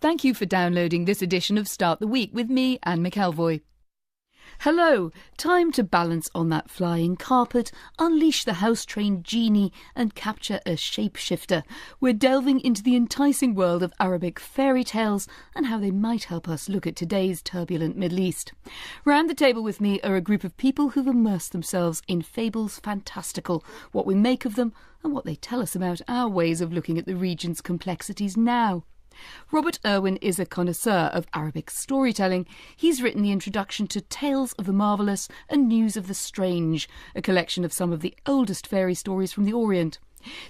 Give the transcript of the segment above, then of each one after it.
Thank you for downloading this edition of Start the Week with me, Anne McElvoy. Hello, time to balance on that flying carpet, unleash the house-trained genie and capture a shapeshifter. We're delving into the enticing world of Arabic fairy tales and how they might help us look at today's turbulent Middle East. Round the table with me are a group of people who've immersed themselves in fables fantastical, what we make of them and what they tell us about our ways of looking at the region's complexities now. Robert Irwin is a connoisseur of Arabic storytelling. He's written the introduction to Tales of the Marvellous and News of the Strange, a collection of some of the oldest fairy stories from the Orient.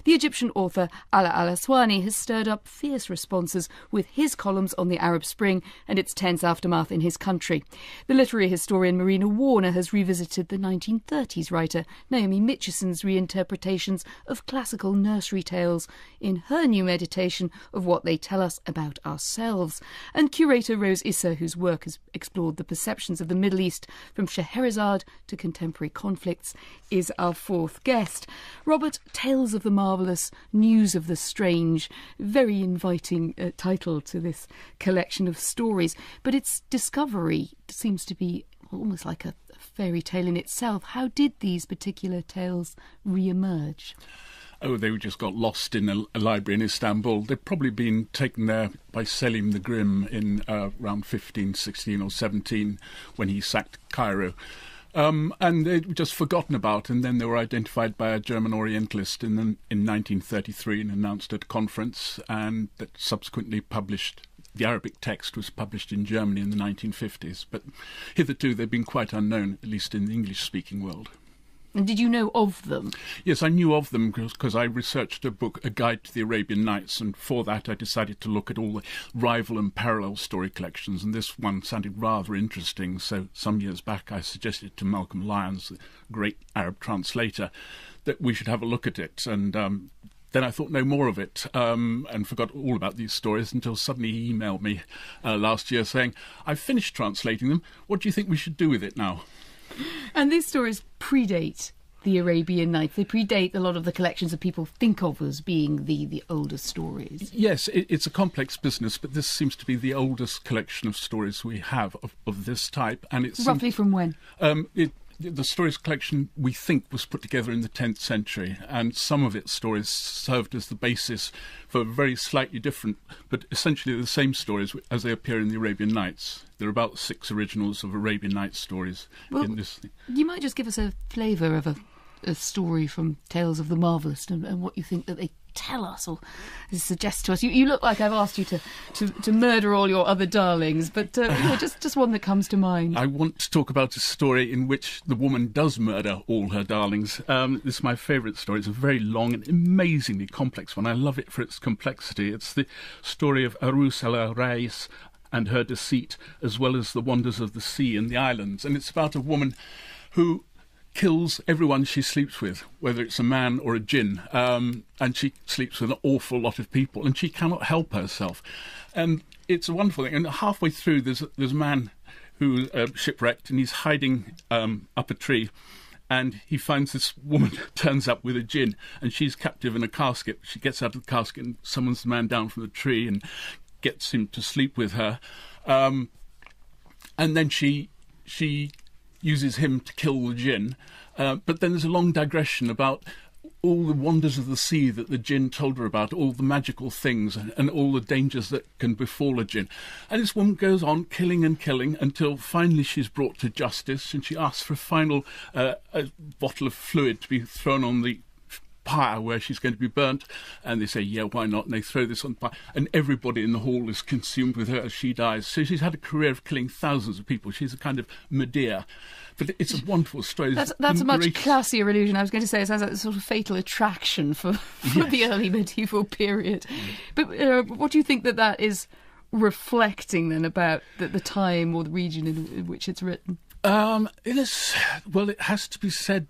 The Egyptian author Alaa Al Aswany has stirred up fierce responses with his columns on the Arab Spring and its tense aftermath in his country. The literary historian Marina Warner has revisited the 1930s writer Naomi Mitchison's reinterpretations of classical nursery tales in her new meditation of what they tell us about ourselves. And curator Rose Issa, whose work has explored the perceptions of the Middle East from Scheherazade to contemporary conflicts, is our fourth guest. Robert, Tales of the Marvellous, News of the Strange. Very inviting title to this collection of stories. But its discovery seems to be almost like a fairy tale in itself. How did these particular tales re-emerge? Oh, they just got lost in a library in Istanbul. They'd probably been taken there by Selim the Grim in around 1516 or 17 when he sacked Cairo. And they were just forgotten about, and then they were identified by a German Orientalist in 1933 and announced at a conference, and that subsequently published. The Arabic text was published in Germany in the 1950s, but hitherto they've been quite unknown, at least in the English-speaking world. And did you know of them? Yes, I knew of them because I researched a book, A Guide to the Arabian Nights, and for that I decided to look at all the rival and parallel story collections, and this one sounded rather interesting, so some years back I suggested to Malcolm Lyons, the great Arab translator, that we should have a look at it, and then I thought no more of it and forgot all about these stories until suddenly he emailed me last year saying, "I've finished translating them, what do you think we should do with it now?" And these stories predate the Arabian Nights. They predate a lot of the collections that people think of as being the oldest stories. Yes, it's a complex business, but this seems to be the oldest collection of stories we have of this type. And it's roughly from when? The stories collection, we think, was put together in the 10th century, and some of its stories served as the basis for very slightly different, but essentially the same stories as they appear in the Arabian Nights. There are about 6 originals of Arabian Nights stories in this thing. You might just give us a flavour of a story from Tales of the Marvellous and what you think that they tell us or suggest to us. You look like I've asked you to murder all your other darlings, but just one that comes to mind. I want to talk about a story in which the woman does murder all her darlings. This is my favourite story. It's a very long and amazingly complex one. I love it for its complexity. It's the story of Arus al Rais and her deceit, as well as the wonders of the sea and the islands. And it's about a woman who kills everyone she sleeps with, whether it's a man or a jinn, and she sleeps with an awful lot of people, and she cannot help herself. And it's a wonderful thing. And halfway through, there's a man who shipwrecked, and he's hiding up a tree, and he finds this woman turns up with a jinn, and she's captive in a casket. She gets out of the casket and summons the man down from the tree and gets him to sleep with her. And then she uses him to kill the jinn. But then there's a long digression about all the wonders of the sea that the jinn told her about, all the magical things and all the dangers that can befall a jinn. And this woman goes on killing and killing until finally she's brought to justice, and she asks for a final a bottle of fluid to be thrown on the pyre where she's going to be burnt, and they say, yeah, why not? And they throw this on the pyre, and everybody in the hall is consumed with her as she dies. So she's had a career of killing thousands of people. She's a kind of Medea. But it's a wonderful story. That's a much classier illusion. I was going to say it sounds like a sort of Fatal Attraction for yes. the early medieval period. But what do you think that is reflecting then about the time or the region in which it's written? It has to be said,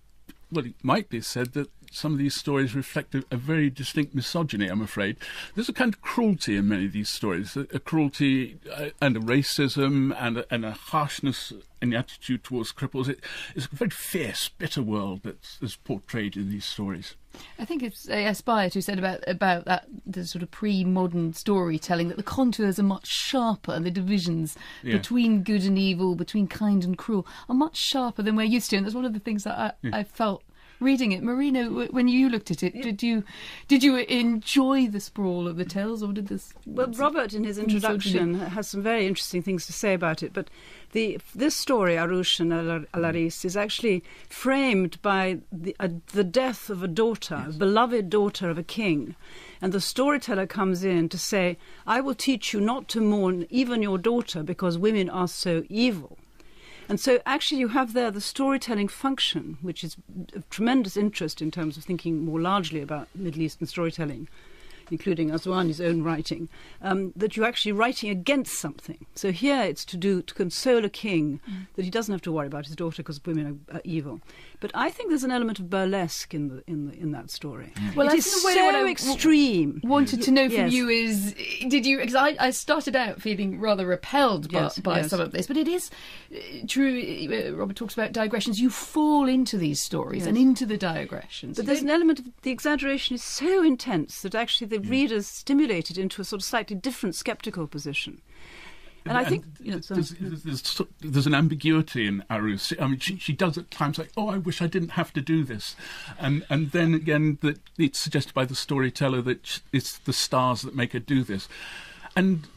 well, it might be said that some of these stories reflect a very distinct misogyny, I'm afraid. There's a kind of cruelty in many of these stories, a cruelty and a racism and a harshness in the attitude towards cripples. It's a very fierce, bitter world that's portrayed in these stories. I think it's Aspire who said about that, the sort of pre-modern storytelling, that the contours are much sharper and the divisions between good and evil, between kind and cruel, are much sharper than we're used to. And that's one of the things that I felt reading it. Marina, when you looked at it, did you enjoy the sprawl of the tales, or did this? Well, Robert, in his introduction, has some very interesting things to say about it. But this story, Arush and Alaris, is actually framed by the death of a daughter, a beloved daughter of a king. And the storyteller comes in to say, I will teach you not to mourn even your daughter because women are so evil. And so actually you have there the storytelling function, which is of tremendous interest in terms of thinking more largely about Middle Eastern storytelling, including Aswany's own writing, that you're actually writing against something. So here it's to console a king, that he doesn't have to worry about his daughter because women are evil. But I think there's an element of burlesque in that story. Well, it is so extreme. Wanted to know from you is, did you? Because I started out feeling rather repelled by some of this, but it is true. Robert talks about digressions. You fall into these stories and into the digressions. But there's an element of the exaggeration is so intense that actually the reader's stimulated into a sort of slightly different sceptical position. And I think there's an ambiguity in Arus. I mean, she does at times like, "Oh, I wish I didn't have to do this," and then again that it's suggested by the storyteller that it's the stars that make her do this. And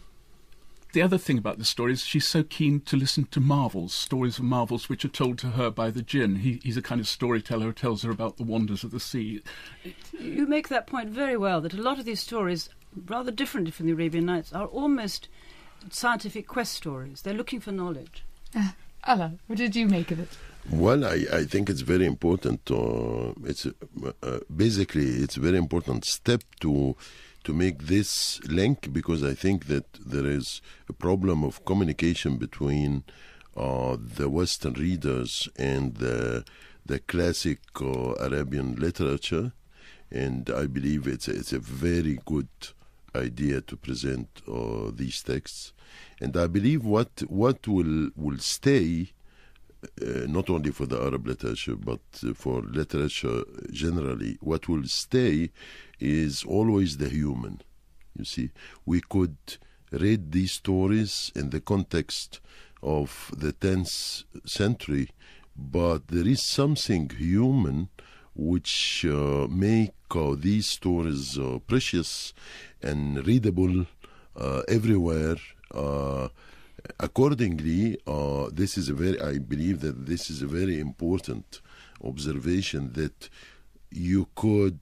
the other thing about the story is she's so keen to listen to marvels, stories of marvels which are told to her by the jinn. He's a kind of storyteller who tells her about the wonders of the sea. You make that point very well, that a lot of these stories, rather differently from the Arabian Nights, are almost scientific quest stories. They're looking for knowledge. Alaa, what did you make of it? Well, I think it's very important. It's basically it's a very important step to make this link, because I think that there is a problem of communication between the Western readers and the classic Arabian literature, and I believe it's a very good idea to present these texts. And I believe what will stay, not only for the Arab literature but for literature generally, what will stay is always the human. You see, we could read these stories in the context of the 10th century, but there is something human which make these stories precious and readable everywhere. Accordingly, I believe that this is a very important observation, that you could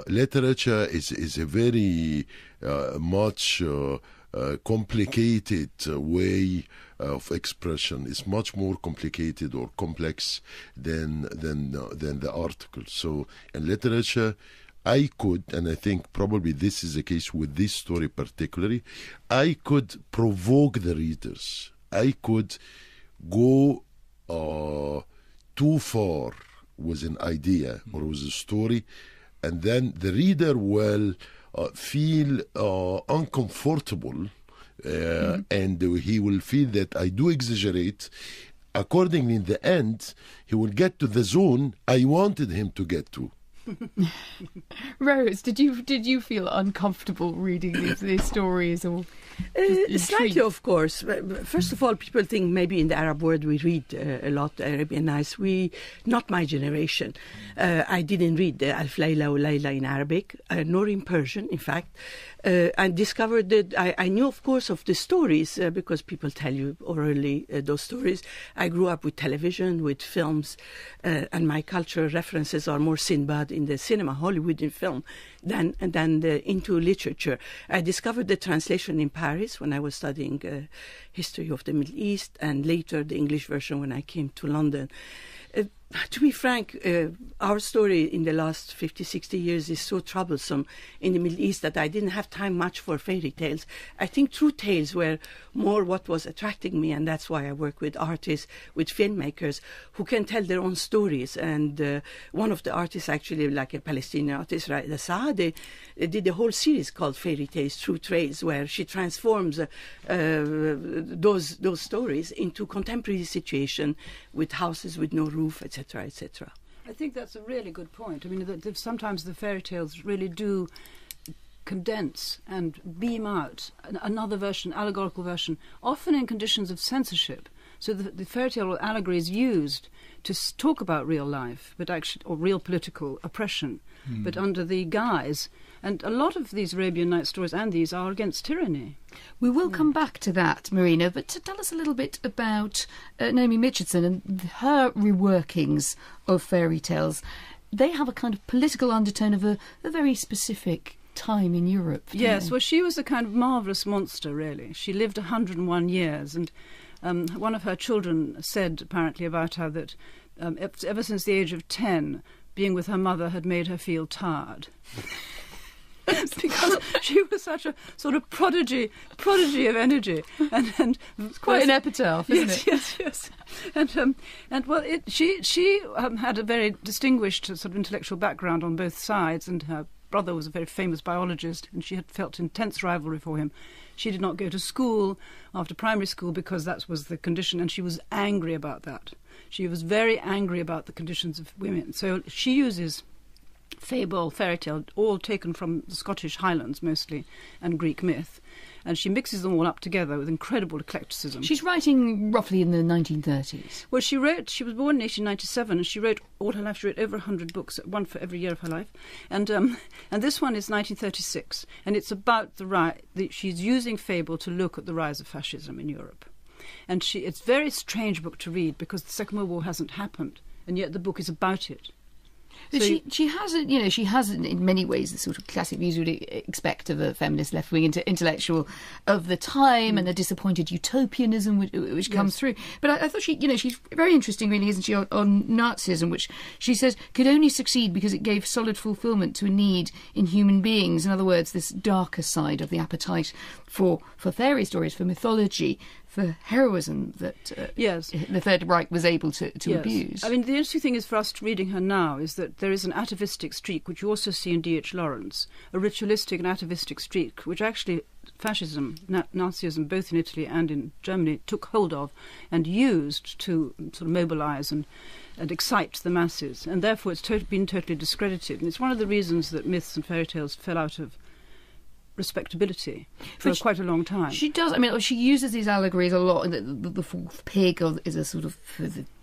literature is a very much complicated way of expression. It's much more complicated or complex than the article. So in literature, I could, and I think probably this is the case with this story particularly, I could provoke the readers. I could go too far with an idea or with a story, and then the reader will feel uncomfortable, and he will feel that I do exaggerate. Accordingly, in the end, he will get to the zone I wanted him to get to. Rose, did you feel uncomfortable reading these stories, or slightly, of course? First of all, people think maybe in the Arab world we read a lot Arabian Nights. Not my generation. I didn't read Alf Layla or Layla in Arabic, nor in Persian, in fact. And discovered that I knew, of course, of the stories because people tell you orally those stories. I grew up with television, with films, and my cultural references are more Sinbad in the cinema, Hollywood in film, than into literature. I discovered the translation in Paris when I was studying history of the Middle East, and later the English version when I came to London. To be frank, our story in the last 50, 60 years is so troublesome in the Middle East that I didn't have time much for fairy tales. I think true tales were more what was attracting me, and that's why I work with artists, with filmmakers who can tell their own stories. And one of the artists, actually, like a Palestinian artist, Alaa Al Aswany, did a whole series called Fairy Tales, True Tales, where she transforms those stories into contemporary situation with houses with no roof, etc., etc. I think that's a really good point. I mean, sometimes the fairy tales really do condense and beam out another version, allegorical version, often in conditions of censorship. So the fairy tale or allegory is used to talk about real life, but actually, or real political oppression, but under the guise. And a lot of these Arabian Nights stories and these are against tyranny. We will come back to that, Marina, but to tell us a little bit about Naomi Mitchison and her reworkings of fairy tales. They have a kind of political undertone of a very specific time in Europe. Yes, well, she was a kind of marvellous monster, really. She lived 101 years, and one of her children said, apparently, about her that ever since the age of 10, being with her mother had made her feel tired. Because she was such a sort of prodigy of energy, and it's quite an epitaph, isn't it? Yes. And well, she had a very distinguished sort of intellectual background on both sides, and her brother was a very famous biologist, and she had felt intense rivalry for him. She did not go to school after primary school because that was the condition, and she was angry about that. She was very angry about the conditions of women. So she uses fable, fairy tale, all taken from the Scottish Highlands mostly, and Greek myth. And she mixes them all up together with incredible eclecticism. She's writing roughly in the 1930s. Well, she was born in 1897, and she wrote all her life. She wrote over 100 books, one for every year of her life. And this one is 1936, and it's about she's using fable to look at the rise of fascism in Europe. And it's a very strange book to read because the Second World War hasn't happened, and yet the book is about it. But so she has in many ways the sort of classic views you would expect of a feminist left-wing intellectual of the time, and the disappointed utopianism which comes through. But I thought she's very interesting, really, isn't she, on Nazism, which she says could only succeed because it gave solid fulfilment to a need in human beings. In other words, this darker side of the appetite for fairy stories, for mythology, for heroism that the Third Reich was able to abuse. I mean, the interesting thing is for us reading her now is that there is an atavistic streak, which you also see in D.H. Lawrence, a ritualistic and atavistic streak, which actually fascism, Nazism, both in Italy and in Germany, took hold of and used to sort of mobilise and excite the masses. And therefore it's been totally discredited. And it's one of the reasons that myths and fairy tales fell out of respectability for quite a long time. She does. I mean, she uses these allegories a lot. The fourth pig is a sort of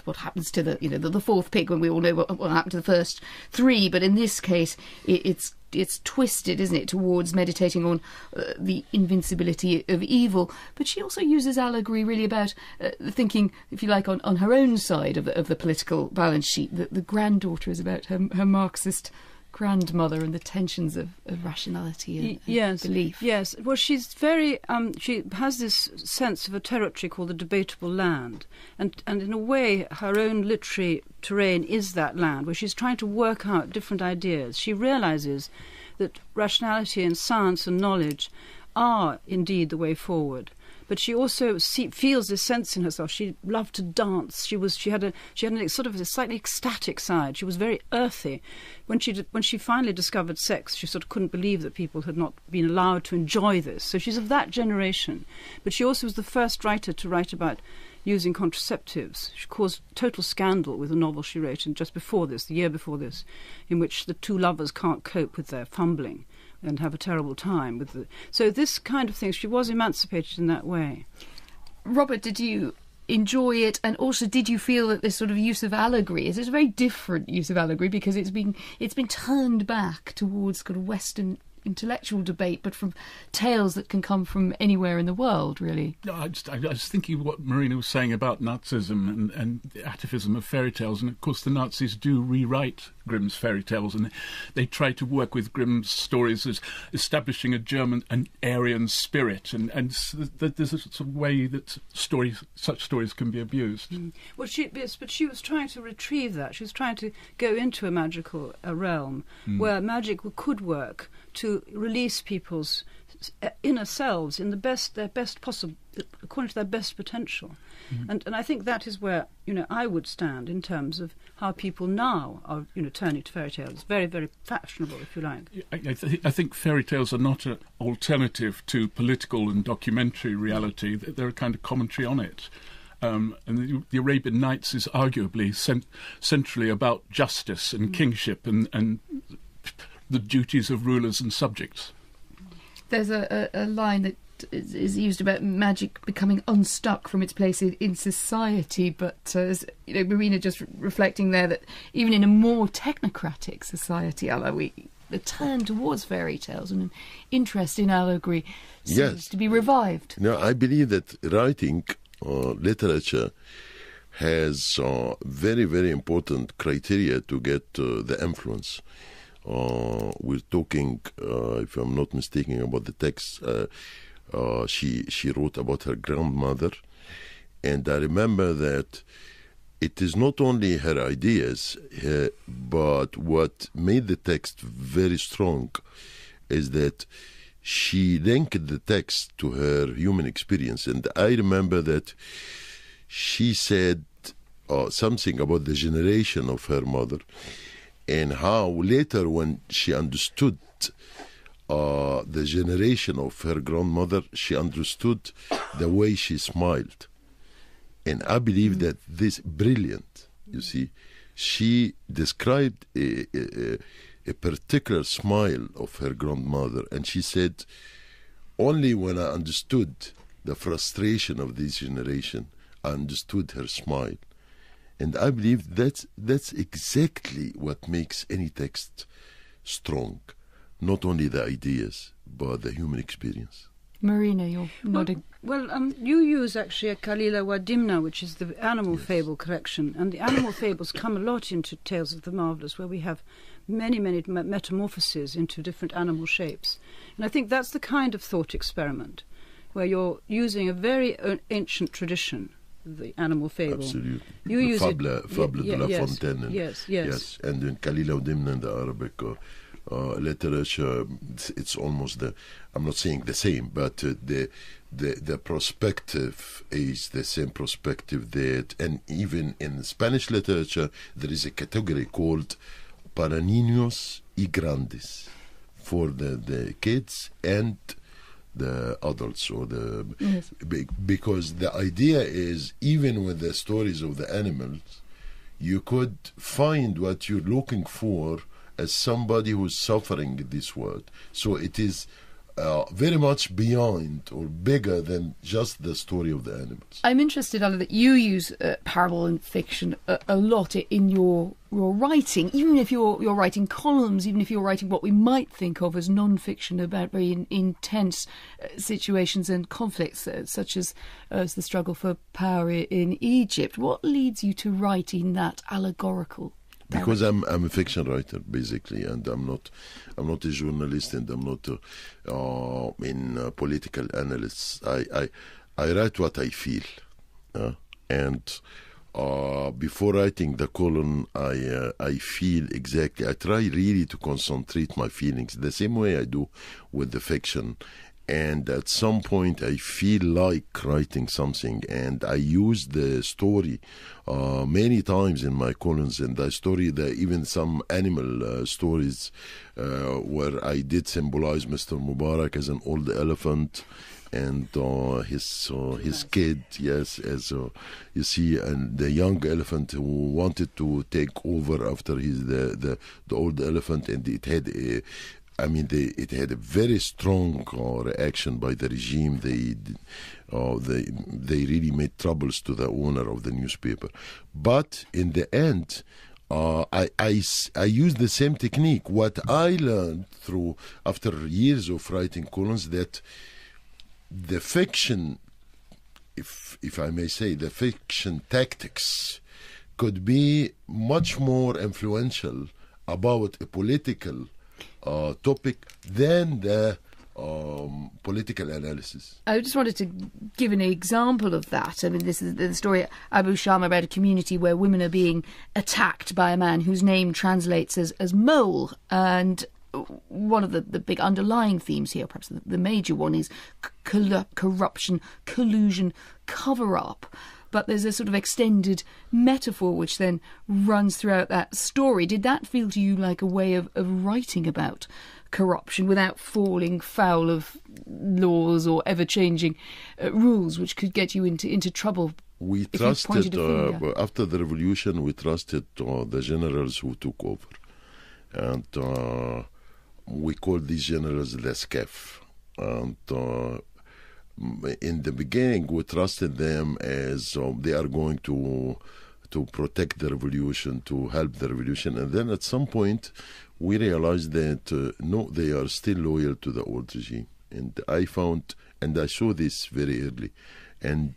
what happens to the fourth pig, when we all know what happened to the first three. But in this case, it's twisted, isn't it, towards meditating on the invincibility of evil. But she also uses allegory really about thinking, if you like, on her own side of the political balance sheet. The granddaughter is about her Marxist grandmother and the tensions of rationality and belief. Yes. Well, she's very. She has this sense of a territory called the debatable land, and in a way, her own literary terrain is that land, where she's trying to work out different ideas. She realises that rationality and science and knowledge are indeed the way forward. But she also feels this sense in herself. She loved to dance. She had a sort of a slightly ecstatic side. She was very earthy. When she finally discovered sex, she sort of couldn't believe that people had not been allowed to enjoy this. So she's of that generation. But she also was the first writer to write about using contraceptives. She caused total scandal with a novel she wrote just before this, the year before this, in which the two lovers can't cope with their fumbling and have a terrible time with the. So this kind of thing, she was emancipated in that way. Robert, did you enjoy it, and also did you feel that this sort of use of allegory is a very different use of allegory, because it's been turned back towards kind of Western intellectual debate, but from tales that can come from anywhere in the world, really? No, I was thinking what Marina was saying about Nazism and the atavism of fairy tales, and of course the Nazis do rewrite Grimm's fairy tales, and they try to work with Grimm's stories as establishing a German and Aryan spirit, and there's a sort of way that such stories can be abused. Well, but she was trying to retrieve that. She was trying to go into a magical realm where magic could work to release people's inner selves in their best possible, according to their best potential. And I think that is where I would stand in terms of how people now are turning to fairy tales. Very, very fashionable, if you like. I think fairy tales are not an alternative to political and documentary reality. They're a kind of commentary on it. And the Arabian Nights is arguably centrally about justice and kingship and the duties of rulers and subjects. There's a line that is used about magic becoming unstuck from its place in society, but as Marina just reflecting there, that even in a more technocratic society, Alaa, the turn towards fairy tales and an interest in allegory seems to be revived. No, I believe that writing literature has very, very important criteria to get the influence. We're talking, if I'm not mistaken, about the text she wrote about her grandmother, and I remember that it is not only her ideas, but what made the text very strong is that she linked the text to her human experience. And I remember that she said something about the generation of her mother, and how later when she understood the generation of her grandmother, she understood the way she smiled. And I believe that this brilliant, you see, she described a particular smile of her grandmother, and she said, only when I understood the frustration of this generation, I understood her smile. And I believe that's exactly what makes any text strong. Not only the ideas, but the human experience. Marina, you're nodding. Well, you use actually a Kalila wa Dimna, which is the animal fable collection. And the animal fables come a lot into Tales of the Marvellous, where we have many, many metamorphoses into different animal shapes. And I think that's the kind of thought experiment, where you're using a very ancient tradition, the animal fable. Absolutely. You use Fable de la Fontaine. Yes. And in Kalila wa Dimna in the Arabic literature, it's almost I'm not saying the same, but the perspective is the same perspective that, and even in Spanish literature, there is a category called para niños y grandes, for the kids and the adults, or because the idea is, even with the stories of the animals, you could find what you're looking for as somebody who's suffering in this world. So it is very much beyond or bigger than just the story of the animals. I'm interested, Alaa, that you use parable and fiction a lot in your writing, even if you're writing columns, even if you're writing what we might think of as non-fiction about very intense situations and conflicts, such as the struggle for power in Egypt. What leads you to write in that allegorical? Because I'm a fiction writer, basically, and I'm not a journalist, and I'm not in political analyst. I write what I feel, and before writing the column, I feel exactly. I try really to concentrate my feelings the same way I do with the fiction. And at some point, I feel like writing something, and I use the story many times in my columns. And I story even some animal stories where I did symbolize Mr. Mubarak as an old elephant, and his kid, yes, as you see, and the young elephant who wanted to take over after the old elephant, and it had it had a very strong reaction by the regime. They really made troubles to the owner of the newspaper. But in the end, I used the same technique. What I learned after years of writing columns, that the fiction, if I may say, the fiction tactics could be much more influential about a political topic than the political analysis. I just wanted to give an example of that. I mean, this is the story Abu Shama about a community where women are being attacked by a man whose name translates as mole. And one of the big underlying themes here, perhaps the major one, is corruption, collusion, cover-up. But there's a sort of extended metaphor which then runs throughout that story. Did that feel to you like a way of writing about corruption without falling foul of laws or ever-changing rules which could get you into trouble? We trusted, after the revolution, we trusted the generals who took over. And we called these generals the SCAF. And in the beginning, we trusted them as they are going to protect the revolution, to help the revolution. And then at some point, we realized that, no, they are still loyal to the old regime. And I found, and I saw this very early, and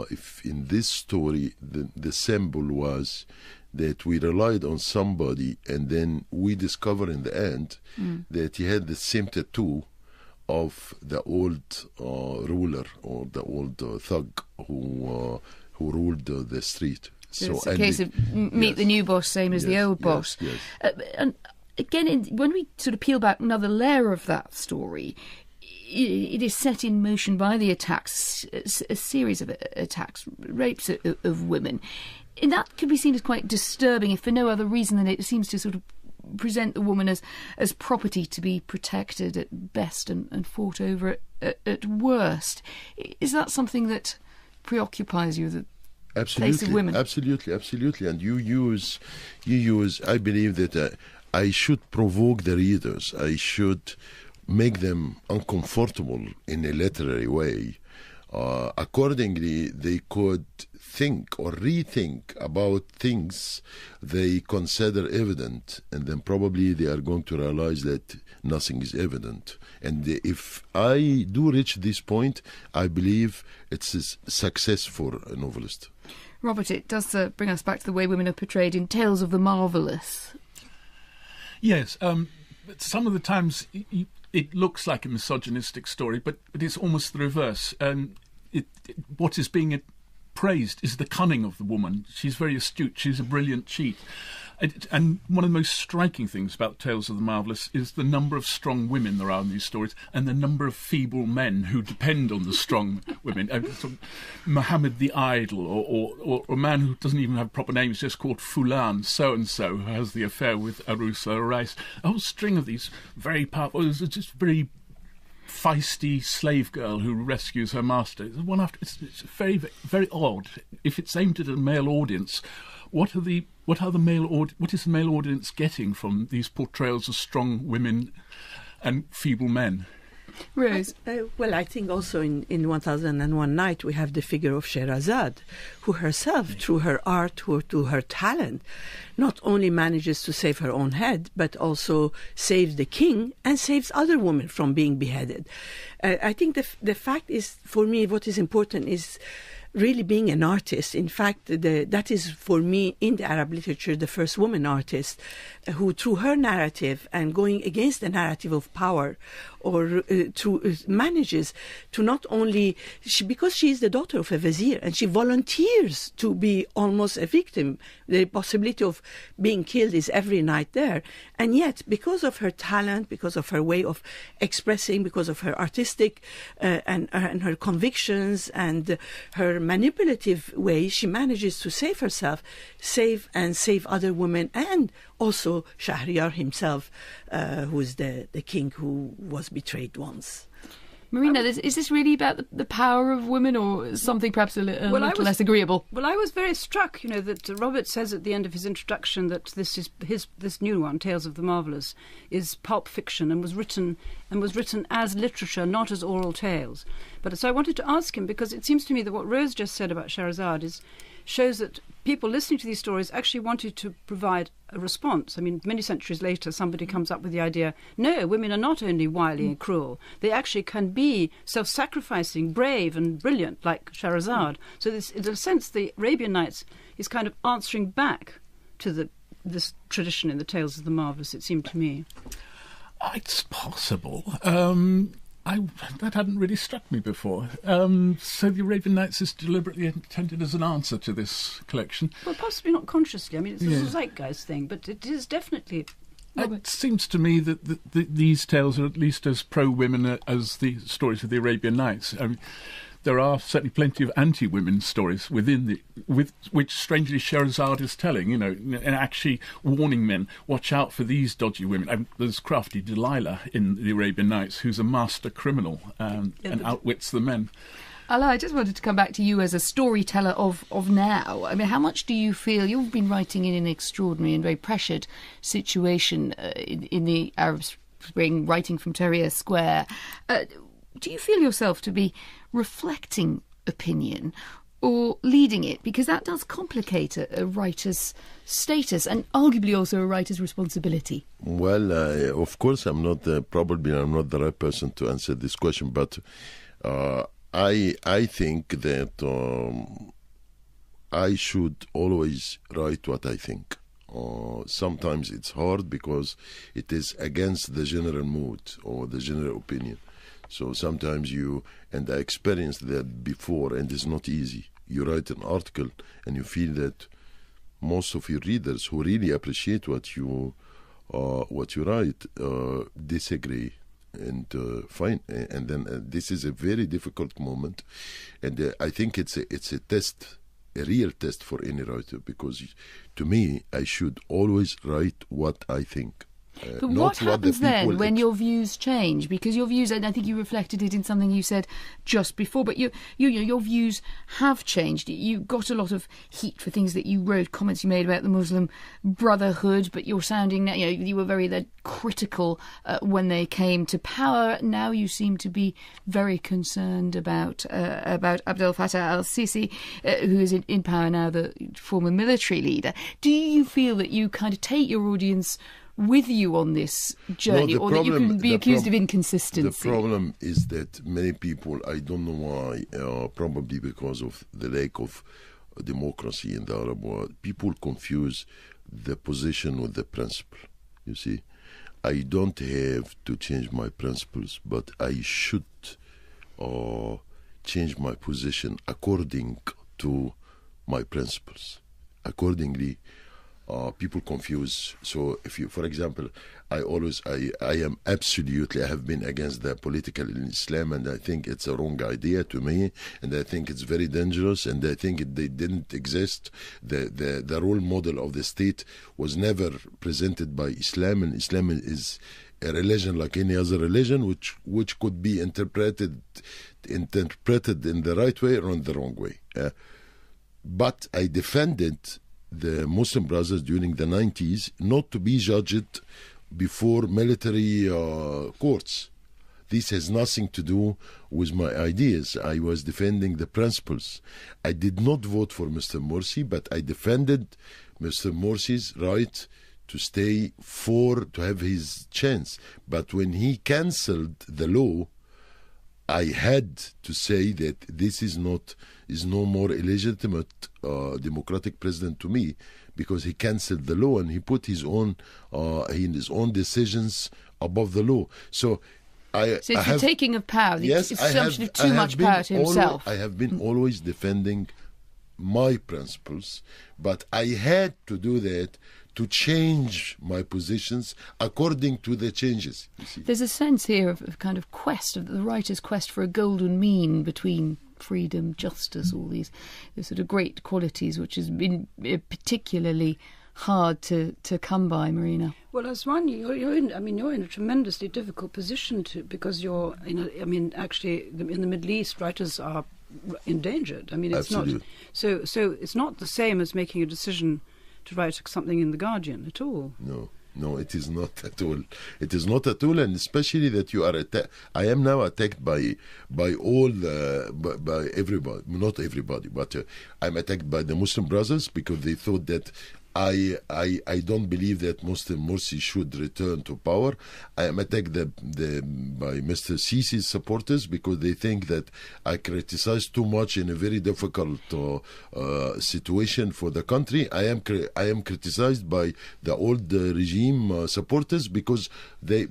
if in this story, the symbol was that we relied on somebody, and then we discover in the end that he had the same tattoo of the old ruler or the old thug who ruled the street. So it's a case of meet the new boss, same as the old boss. Yes. And again, when we sort of peel back another layer of that story, it is set in motion by the attacks, a series of attacks, rapes of women. And that could be seen as quite disturbing, if for no other reason than it seems to sort of present the woman as property to be protected at best and fought over at worst. Is that something that preoccupies you, the place of women? Absolutely. And you use. I believe that I should provoke the readers. I should make them uncomfortable in a literary way. Accordingly, they could think or rethink about things they consider evident, and then probably they are going to realize that nothing is evident. And if I do reach this point, I believe it's a success for a novelist. Robert, it does bring us back to the way women are portrayed in Tales of the Marvellous. Yes, some of the times it looks like a misogynistic story, but it's almost the reverse. What is being praised is the cunning of the woman. She's very astute. She's a brilliant cheat. And one of the most striking things about Tales of the Marvellous is the number of strong women there are in these stories and the number of feeble men who depend on the strong women. Muhammad the Idol, or a man who doesn't even have a proper name, he's just called Fulan, so-and-so, who has the affair with Arusa Rais. A whole string of these very powerful, just very feisty slave girl who rescues her master. It's very, very odd. If it's aimed at a male audience, what is the male audience getting from these portrayals of strong women and feeble men? Rose? Well, I think also in 1001 Night we have the figure of Sherazade, who herself, through her art, through her talent, not only manages to save her own head, but also saves the king and saves other women from being beheaded. I think the fact is, for me, what is important is really being an artist. In fact, that is, for me, in the Arab literature, the first woman artist who, through her narrative and going against the narrative of power, or manages to not only, because she is the daughter of a vizier, and she volunteers to be almost a victim. The possibility of being killed is every night there. And yet, because of her talent, because of her way of expressing, because of her artistic and her convictions and her manipulative way, she manages to save herself, save other women, and also Shahriyar himself, who is the king who was betrayed once. Marina, is this really about the power of women, or something perhaps a little less agreeable? Well, I was very struck, that Robert says at the end of his introduction that this new one, Tales of the Marvellous, is pulp fiction and was written as literature, not as oral tales. But so I wanted to ask him, because it seems to me that what Rose just said about Sherazade shows that people listening to these stories actually wanted to provide a response. I mean, many centuries later, somebody comes up with the idea, no, women are not only wily and cruel, they actually can be self-sacrificing, brave and brilliant, like Sherazade. So this, in a sense, the Arabian Nights is kind of answering back to the this tradition in the Tales of the Marvellous, it seemed to me. It's possible. That hadn't really struck me before. So the Arabian Nights is deliberately intended as an answer to this collection. Well, possibly not consciously. I mean, it's a zeitgeist thing, but it is definitely... It seems to me that these tales are at least as pro-women as the stories of the Arabian Nights. I mean, there are certainly plenty of anti-women stories with which strangely Scheherazade is telling, and actually warning men, watch out for these dodgy women. I mean, there's crafty Delilah in the Arabian Nights, who's a master criminal and outwits the men. Alaa, I just wanted to come back to you as a storyteller of now. I mean, how much do you feel you've been writing in an extraordinary and very pressured situation in the Arab Spring, writing from Tahrir Square? Do you feel yourself to be reflecting opinion or leading it? Because that does complicate a writer's status and arguably also a writer's responsibility. Well, of course, I'm not the right person to answer this question, but I think that I should always write what I think. Sometimes it's hard because it is against the general mood or the general opinion. So sometimes and I experienced that before, and it's not easy. You write an article and you feel that most of your readers who really appreciate what you write disagree. And fine, and then this is a very difficult moment, and I think it's a test, a real test for any writer, because to me I should always write what I think. But what happens then when your views change? Because your views, and I think you reflected it in something you said just before, but your views have changed. You got a lot of heat for things that you wrote, comments you made about the Muslim Brotherhood, but you're sounding, you were very critical when they came to power. Now you seem to be very concerned about Abdel Fattah al-Sisi, who is in power now, the former military leader. Do you feel that you kind of take your audience with you on this journey, or that you can be accused of inconsistency? The problem is that many people, I don't know why, probably because of the lack of democracy in the Arab world, people confuse the position with the principle. You see, I don't have to change my principles, but I should change my position according to my principles. Accordingly, people confuse. So if you, for example, I have been against the political in Islam, and I think it's a wrong idea to me, and I think it's very dangerous, and I think they didn't exist. The role model of the state was never presented by Islam, and Islam is a religion like any other religion, which could be interpreted in the right way or in the wrong way. But I defended the Muslim Brothers during the 90s not to be judged before military courts. This has nothing to do with my ideas. I was defending the principles. I did not vote for Mr. Morsi, but I defended Mr. Morsi's right to stay to have his chance. But when he cancelled the law, I had to say that this is no more illegitimate democratic president to me, because he cancelled the law and he put his own decisions above the law. So it's the taking of power, the assumption of too much power to himself. I have been always defending my principles, but I had to do that to change my positions according to the changes. You see? There's a sense here of a kind of quest, of the writer's quest for a golden mean between freedom, justice, all these sort of great qualities, which has been particularly hard to come by, Marina. Well, Aswany, you're in a tremendously difficult position because you're actually in the Middle East, writers are endangered. I mean, it's Absolutely. not so it's not the same as making a decision to write something in The Guardian at all. No, it is not at all. It is not at all, and especially that you are attacked. I am now attacked by everybody, not everybody, but I'm attacked by the Muslim Brothers because they thought that I don't believe that Mr. Morsi should return to power. I am attacked by Mr. Sisi's supporters because they think that I criticize too much in a very difficult situation for the country. I am criticized by the old regime supporters because they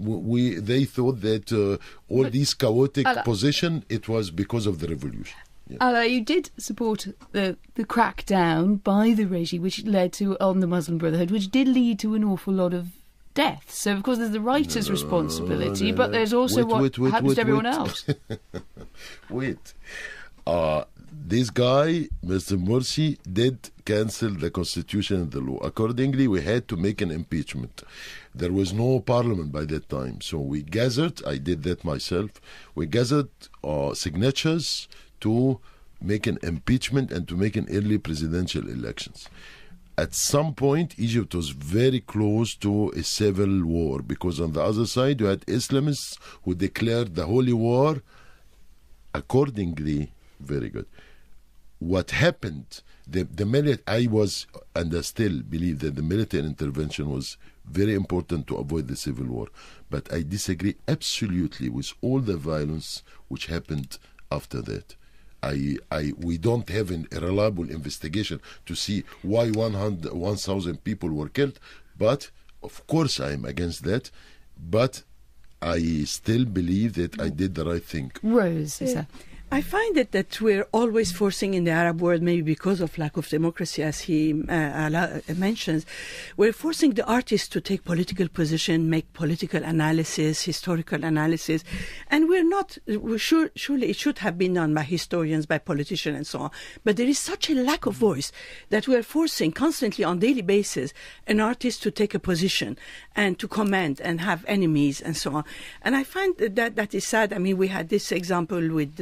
thought that all these chaotic position, it was because of the revolution. Yeah. Alaa, you did support the crackdown by the regime, which led to on the Muslim Brotherhood, which did lead to an awful lot of deaths. So, of course, there's the writer's responsibility, but there's also what happens to everyone else. Wait. This guy, Mr. Morsi, did cancel the constitution and the law. Accordingly, we had to make an impeachment. There was no parliament by that time. So we gathered, I did that myself, we gathered signatures to make an impeachment and to make an early presidential elections. At some point, Egypt was very close to a civil war because on the other side, you had Islamists who declared the holy war. Accordingly, very good. What happened, I was, and I still believe that the military intervention was very important to avoid the civil war. But I disagree absolutely with all the violence which happened after that. We don't have a reliable investigation to see why 1,000 people were killed. But, of course, I am against that. But I still believe that I did the right thing. Rose, Issa. I find that we're always forcing in the Arab world, maybe because of lack of democracy, as he mentions, we're forcing the artists to take political position, make political analysis, historical analysis, and surely it should have been done by historians, by politicians, and so on. But there is such a lack of voice that we're forcing constantly on daily basis an artist to take a position and to comment and have enemies and so on. And I find that is sad. I mean, we had this example with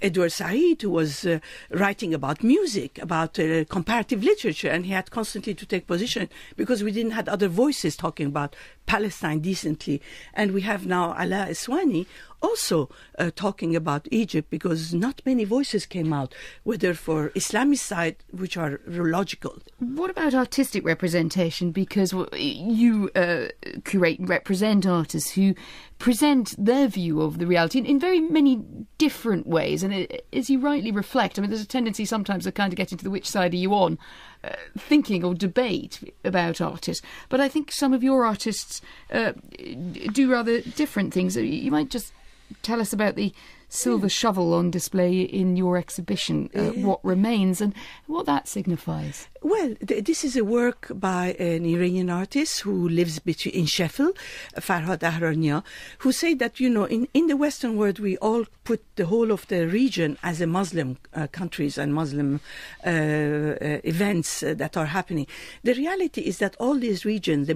Edward Said, who was writing about music, about comparative literature, and he had constantly to take position because we didn't have other voices talking about Palestine decently. And we have now Alaa Al Aswany also talking about Egypt because not many voices came out, whether for Islamic side, which are logical. What about artistic representation? Because you curate and represent artists who present their view of the reality in very many different ways. And as you rightly reflect, I mean, there's a tendency sometimes to kind of get into the which side are you on thinking or debate about artists. But I think some of your artists do rather different things. You might just tell us about the silver shovel on display in your exhibition, What Remains, and what that signifies. Well, this is a work by an Iranian artist who lives in Sheffield, Farhad Ahrania, who said that, in the Western world, we all put the whole of the region as a Muslim countries and Muslim events that are happening. The reality is that all these regions,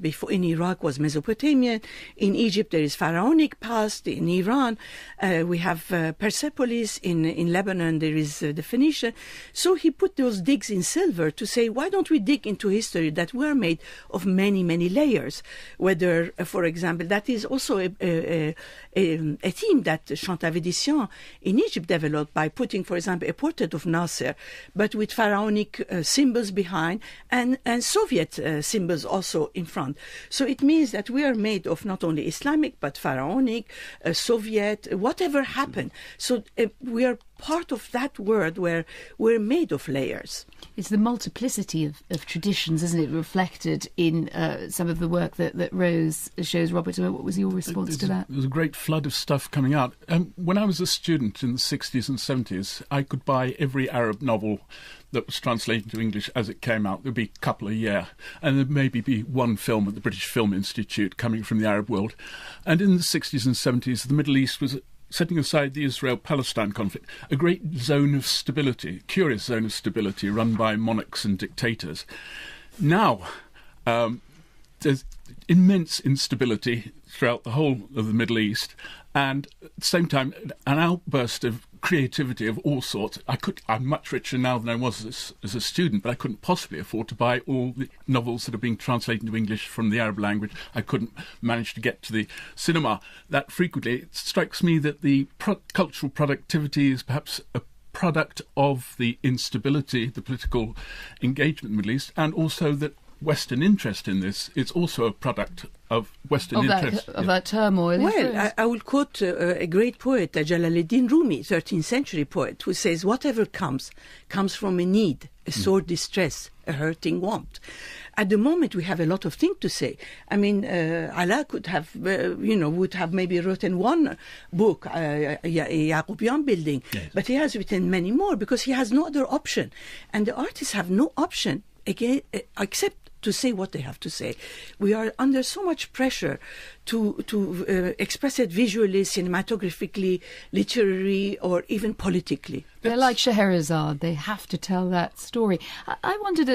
before in Iraq was Mesopotamian, in Egypt there is pharaonic past, in Iran we have Persepolis, in Lebanon there is the Phoenician. So he put those digs in silver to say, why don't we dig into history that were made of many, many layers? Whether, for example, that is also a theme that Chantal Védician in Egypt developed by putting, for example, a portrait of Nasser, but with pharaonic symbols behind and Soviet symbols also in front. So it means that we are made of not only Islamic, but pharaonic, Soviet, whatever happened. So we are part of that world where we're made of layers. It's the multiplicity of traditions, isn't it, reflected in some of the work that Rose shows. Robert, what was your response to that? There was a great flood of stuff coming out. When I was a student in the 60s and 70s, I could buy every Arab novel that was translated to English as it came out. There'd be a couple a year, and there'd maybe be one film at the British Film Institute coming from the Arab world. And in the 60s and 70s, the Middle East was, setting aside the Israel-Palestine conflict, a great zone of stability, curious zone of stability run by monarchs and dictators. Now, there's immense instability throughout the whole of the Middle East, and at the same time, an outburst of creativity of all sorts. I'm much richer now than I was as a student, but I couldn't possibly afford to buy all the novels that are being translated into English from the Arab language. I couldn't manage to get to the cinema that frequently. It strikes me that the cultural productivity is perhaps a product of the instability, the political engagement in the Middle East, and also that Western interest in this is also a product of Western interest. Of that turmoil. Well, I will quote a great poet, Jalaluddin Rumi, 13th century poet, who says, whatever comes from a need, a sore distress, a hurting want. At the moment, we have a lot of things to say. I mean, Alaa could have, would have maybe written one book, Yaqubian Building, yes. But he has written many more because he has no other option. And the artists have no option again, except to say what they have to say. We are under so much pressure to express it visually, cinematographically, literary, or even politically. They're like Scheherazade. They have to tell that story. I wondered,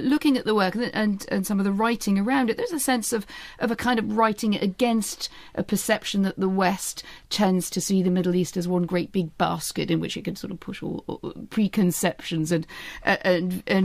looking at the work and some of the writing around it, there's a sense of a kind of writing against a perception that the West tends to see the Middle East as one great big basket in which it can sort of push all preconceptions and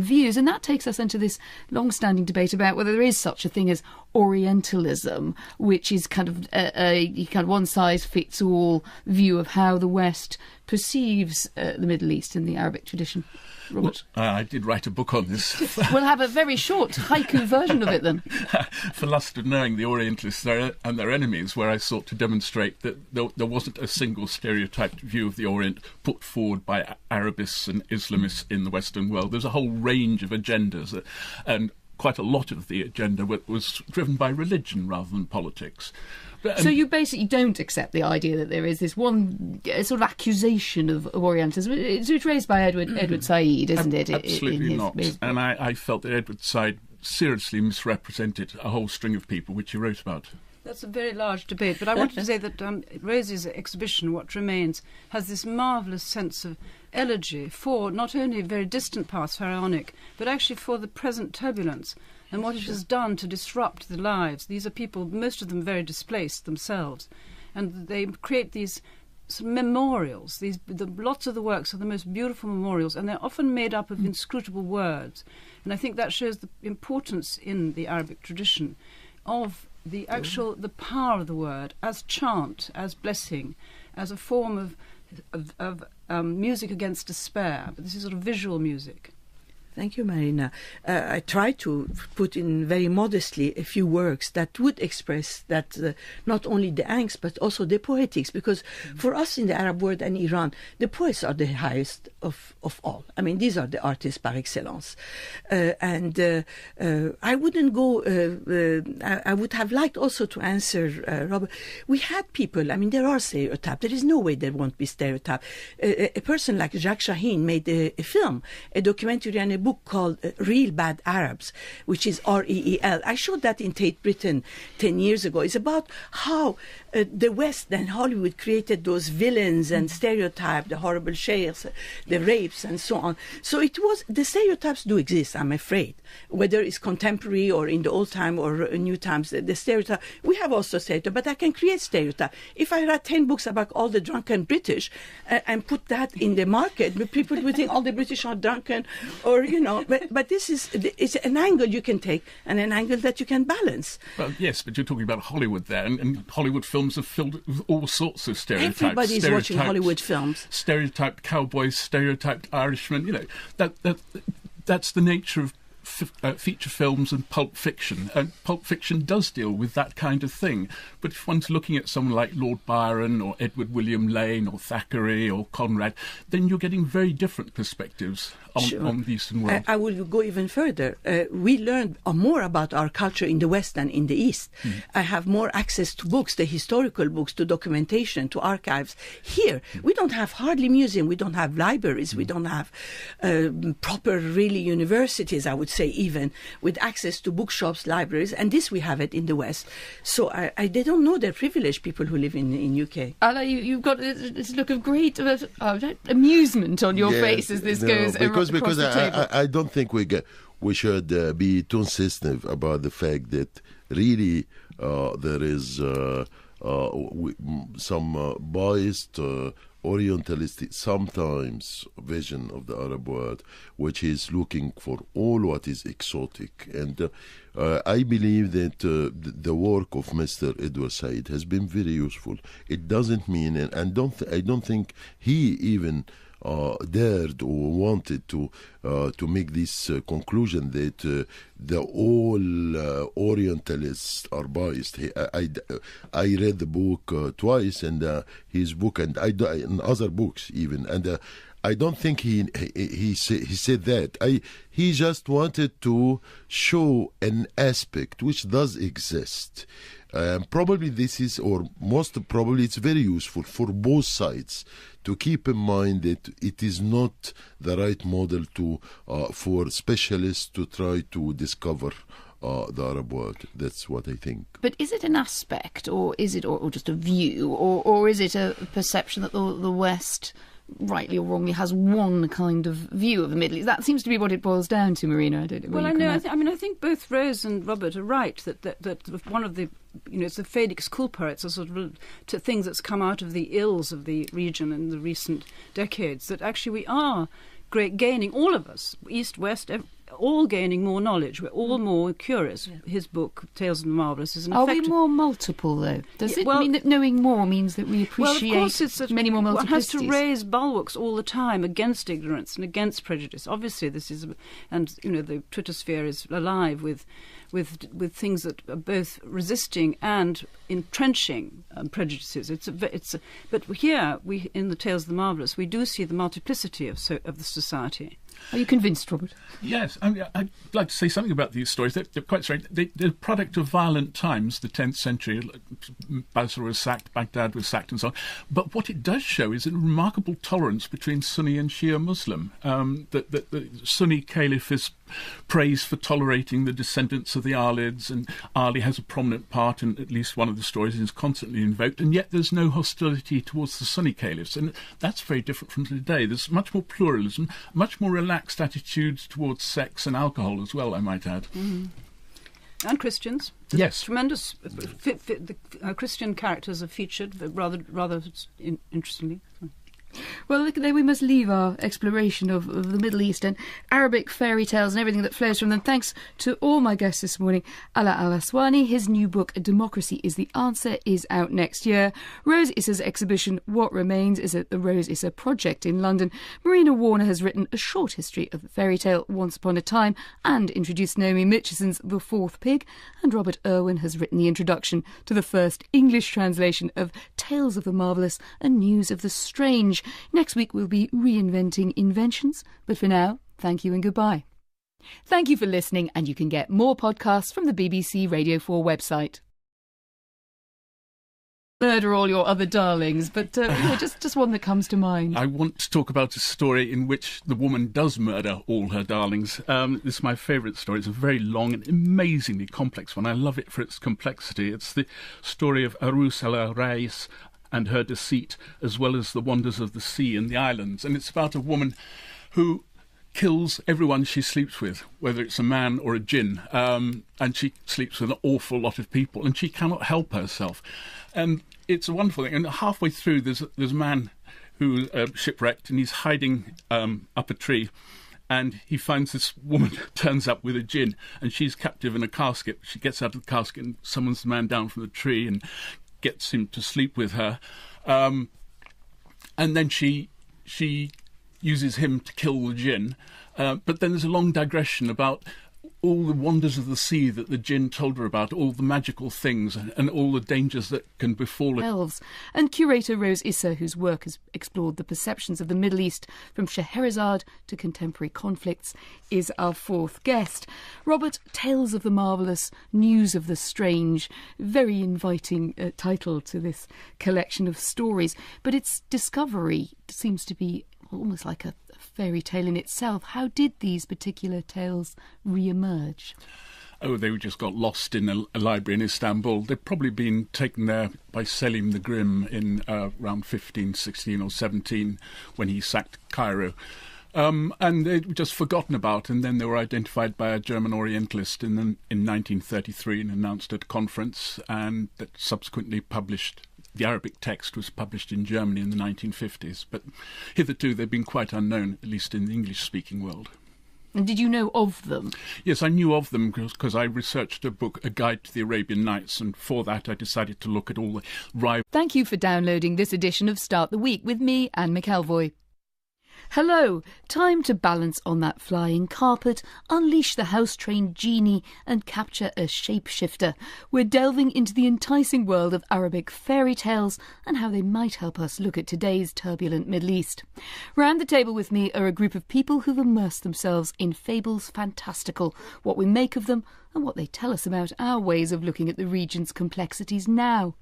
views. And that takes us into this long-standing debate about whether there is such a thing as Orientalism, which is kind of a one-size-fits-all view of how the West perceives the Middle East in the Arabic tradition. Robert? Well, I did write a book on this. We'll have a very short haiku version of it then. For Lust of Knowing the Orientalists and Their Enemies, where I sought to demonstrate that there wasn't a single stereotyped view of the Orient put forward by Arabists and Islamists in the Western world. There's a whole range of agendas, and quite a lot of the agenda was driven by religion rather than politics. So you basically don't accept the idea that there is this one sort of accusation of Orientalism. It's raised by Edward Said, isn't it? Absolutely not. And I felt that Edward Said seriously misrepresented a whole string of people which he wrote about. That's a very large debate, but I wanted to say that Rosie's exhibition, What Remains, has this marvellous sense of elegy for not only very distant past pharaonic, but actually for the present turbulence and what it has done to disrupt the lives. These are people, most of them very displaced themselves, and they create these sort of memorials. Lots of the works are the most beautiful memorials, and they're often made up of inscrutable words. And I think that shows the importance in the Arabic tradition of the power of the word as chant, as blessing, as a form of music against despair. But this is sort of visual music. Thank you, Marina. I try to put in very modestly a few works that would express that not only the angst but also the poetics, because for us in the Arab world and Iran, the poets are the highest of all. I mean, these are the artists par excellence. I wouldn't go, I would have liked also to answer, Robert, we had people, I mean, there are stereotypes. There is no way there won't be stereotypes. A person like Jacques Chahine made a film, a documentary and a book called Real Bad Arabs, which is REEL. I showed that in Tate Britain 10 years ago. It's about how the West and Hollywood created those villains and stereotypes, the horrible sheikhs, the rapes and so on. So the stereotypes do exist, I'm afraid, whether it's contemporary or in the old time or new times. The stereotype, we have also stereotypes, but I can create stereotypes. If I write 10 books about all the drunken British and put that in the market, people would think all the British are drunken, or but it's an angle you can take and an angle that you can balance. Well, yes, but you're talking about Hollywood there, and Hollywood films are filled with all sorts of stereotypes. Everybody's watching Hollywood films. Stereotyped cowboys, stereotyped Irishmen. That's the nature of feature films and Pulp Fiction. And Pulp Fiction does deal with that kind of thing. But if one's looking at someone like Lord Byron or Edward William Lane or Thackeray or Conrad, then you're getting very different perspectives on the Eastern world. I will go even further. We learn more about our culture in the West than in the East. I have more access to books, the historical books, to documentation, to archives. Here, we don't have hardly museum, we don't have libraries, we don't have proper, really, universities, I would say, even, with access to bookshops, libraries, and this we have it in the West. So they don't know their privilege, people who live in UK. Alaa, you've got this look of great amusement on your face as this goes across the table. I don't think we should be too sensitive about the fact that really there is some biased Orientalistic sometimes vision of the Arab world, which is looking for all what is exotic. And I believe that the work of Mr. Edward Said has been very useful. It doesn't mean, and I don't think he even dared or wanted to make this conclusion that all Orientalists are biased. I read the book twice, and his book, and in other books even, and I don't think he said that. He just wanted to show an aspect which does exist. Probably this is, or most probably it's very useful for both sides to keep in mind that it is not the right model for specialists to try to discover the Arab world. That's what I think. But is it an aspect, or is it, or just a view, or is it a perception that the West, rightly or wrongly, has one kind of view of the Middle East? That seems to be what it boils down to, Marina. I don't know. Well, I know. I think both Rose and Robert are right that one of the, it's a felix culpa. It's a sort of to things that's come out of the ills of the region in the recent decades. That actually we are gaining, all of us, East, West, all gaining more knowledge. We're all more curious. Yeah. His book, Tales of the Marvellous, is an Are we more multiple, though? Does it mean that knowing more means that we appreciate many more multiplicities? One has to raise bulwarks all the time against ignorance and against prejudice. Obviously, this is, and the Twitter sphere is alive with things that are both resisting and entrenching prejudices. But here, in the Tales of the Marvellous, we do see the multiplicity of the society. Are you convinced, Robert? Yes. I'd like to say something about these stories. They're quite strange. They're the product of violent times, the 10th century. Basra was sacked, Baghdad was sacked, and so on. But what it does show is a remarkable tolerance between Sunni and Shia Muslim. The Sunni caliph is praised for tolerating the descendants of the Alids, and Ali has a prominent part in at least one of the stories and is constantly invoked, and yet there's no hostility towards the Sunni caliphs, and that's very different from today. There's much more pluralism, much more relaxed attitudes towards sex and alcohol as well, I might add. Mm-hmm. And Christians. Yes. Tremendous Christian characters are featured rather interestingly. Well, look, there we must leave our exploration of the Middle East and Arabic fairy tales and everything that flows from them. Thanks to all my guests this morning. Alaa Al Aswany, his new book, Democracy is the Answer, is out next year. Rose Issa's exhibition, What Remains, is at the Rose Issa Project in London. Marina Warner has written a short history of the fairy tale Once Upon a Time and introduced Naomi Mitchison's The Fourth Pig. And Robert Irwin has written the introduction to the first English translation of Tales of the Marvellous and News of the Strange. Next week we'll be reinventing inventions, but for now, thank you and goodbye. Thank you for listening, and you can get more podcasts from the BBC Radio 4 website. Murder all your other darlings, but just one that comes to mind. I want to talk about a story in which the woman does murder all her darlings. This is my favourite story. It's a very long and amazingly complex one. I love it for its complexity. It's the story of Alaa Al Aswany and her deceit, as well as the wonders of the sea and the islands. And it's about a woman who kills everyone she sleeps with, whether it's a man or a jinn, and she sleeps with an awful lot of people, and she cannot help herself. And it's a wonderful thing. And halfway through, there's a man who's shipwrecked, and he's hiding up a tree, and he finds this woman turns up with a jinn, and she's captive in a casket. She gets out of the casket and summons the man down from the tree and gets him to sleep with her, and then she uses him to kill the jinn. But then there's a long digression about all the wonders of the sea that the jinn told her about, all the magical things and all the dangers that can befall elves. And curator Rose Issa, whose work has explored the perceptions of the Middle East from Scheherazade to contemporary conflicts, is our fourth guest. Robert, Tales of the Marvellous, News of the Strange, very inviting title to this collection of stories, but its discovery seems to be almost like a fairy tale in itself. How did these particular tales re-emerge? Oh, they just got lost in a library in Istanbul. They'd probably been taken there by Selim the Grim in around 1516 or 17 when he sacked Cairo. And they were just forgotten about, and then they were identified by a German Orientalist in 1933 and announced at a conference, and that subsequently published. The Arabic text was published in Germany in the 1950s, but hitherto they've been quite unknown, at least in the English-speaking world. And did you know of them? Yes, I knew of them because I researched a book, A Guide to the Arabian Nights, and for that I decided to look at all the rival... Thank you for downloading this edition of Start the Week with me, Anne McElvoy. Hello, time to balance on that flying carpet, unleash the house-trained genie and capture a shapeshifter. We're delving into the enticing world of Arabic fairy tales and how they might help us look at today's turbulent Middle East. Round the table with me are a group of people who've immersed themselves in fables fantastical, what we make of them and what they tell us about our ways of looking at the region's complexities now.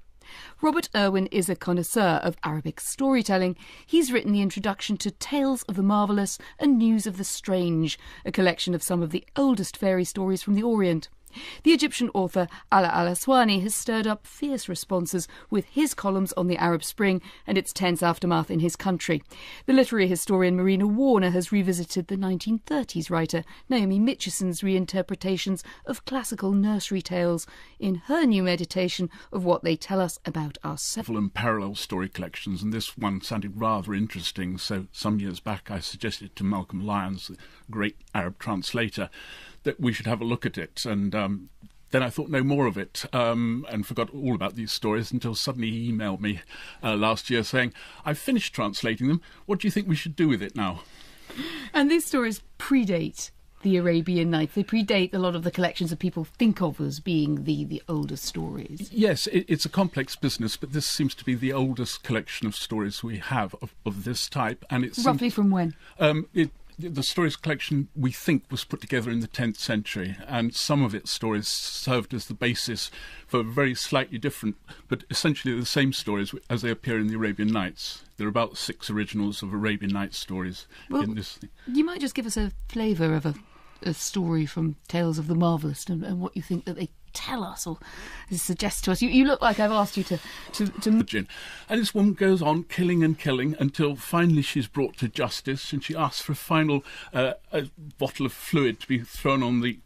Robert Irwin is a connoisseur of Arabic storytelling. He's written the introduction to Tales of the Marvellous and News of the Strange, a collection of some of the oldest fairy stories from the Orient. The Egyptian author Alaa Al Aswany has stirred up fierce responses with his columns on the Arab Spring and its tense aftermath in his country. The literary historian Marina Warner has revisited the 1930s writer Naomi Mitchison's reinterpretations of classical nursery tales in her new meditation of what they tell us about ourselves. And parallel story collections, and this one sounded rather interesting, so some years back I suggested to Malcolm Lyons, the great Arab translator, that we should have a look at it, and then I thought no more of it and forgot all about these stories until suddenly he emailed me last year saying, "I've finished translating them, what do you think we should do with it now?" And these stories predate the Arabian Nights. They predate a lot of the collections that people think of as being the oldest stories. Yes, it's a complex business, but this seems to be the oldest collection of stories we have of this type. And it's roughly from when? The stories collection, we think, was put together in the 10th century, and some of its stories served as the basis for very slightly different, but essentially the same stories as they appear in the Arabian Nights. There are about 6 originals of Arabian Nights stories in this thing. You might just give us a flavour of a story from Tales of the Marvellous and what you think that they tell us or suggest to us. You look like I've asked you to. And this woman goes on killing and killing until finally she's brought to justice, and she asks for a final a bottle of fluid to be thrown on the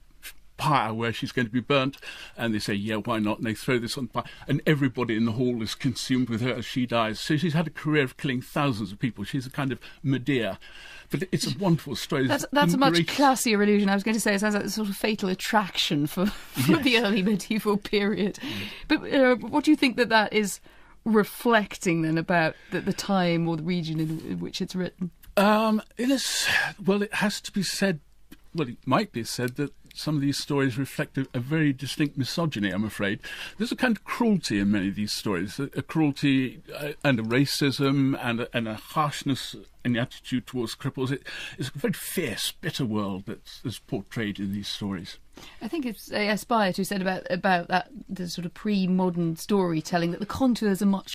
pyre where she's going to be burnt, and they say, yeah, why not? And they throw this on the pyre, and everybody in the hall is consumed with her as she dies. So she's had a career of killing thousands of people. She's a kind of Medea. But it's a wonderful story. That's a much classier illusion. I was going to say it sounds like a sort of Fatal Attraction for the early medieval period. But what do you think that is reflecting then about the time or the region in which it's written? It has to be said, it might be said that some of these stories reflect a very distinct misogyny, I'm afraid. There's a kind of cruelty in many of these stories, a cruelty and a racism and a harshness in the attitude towards cripples. It's a very fierce, bitter world that's portrayed in these stories. I think it's Aspire who said about that the sort of pre-modern storytelling that the contours are much